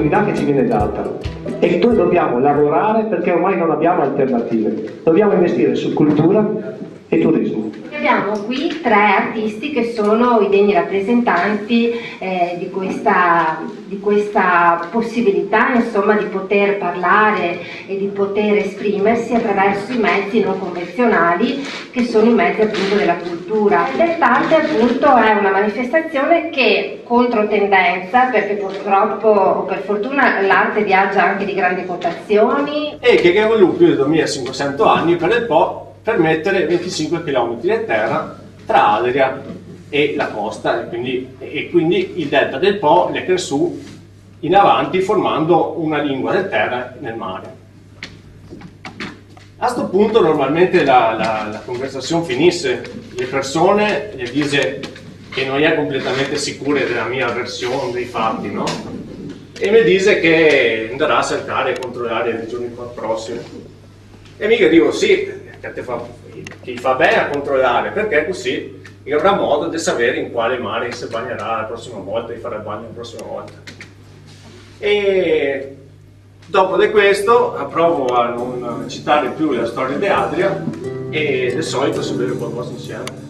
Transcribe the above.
l'opportunità che ci viene data e noi dobbiamo lavorare perché ormai non abbiamo alternative. Dobbiamo investire su cultura e turismo. Abbiamo qui 3 artisti che sono i degni rappresentanti di questa possibilità, insomma, di poter parlare e di poter esprimersi attraverso i mezzi non convenzionali che sono i mezzi appunto della cultura. L'arte appunto è una manifestazione che controtendenza, perché purtroppo o per fortuna l'arte viaggia anche di grandi quotazioni e che è voluto più di 2500 anni per il Po per mettere 25 km di terra tra Adria e la costa e quindi il delta del Po le cresù in avanti formando una lingua del terra nel mare. A questo punto normalmente la conversazione finisse, le persone le dice che non è completamente sicure della mia versione dei fatti, no? E mi dice che andrà a cercare e controllare nei giorni prossimi. E mica dico sì, che fa bene a controllare, perché così avrà modo di sapere in quale mare si bagnerà la prossima volta, di fare il bagno la prossima volta. E dopo di questo provo a non citare più la storia di Adria e di solito si beve qualcosa insieme.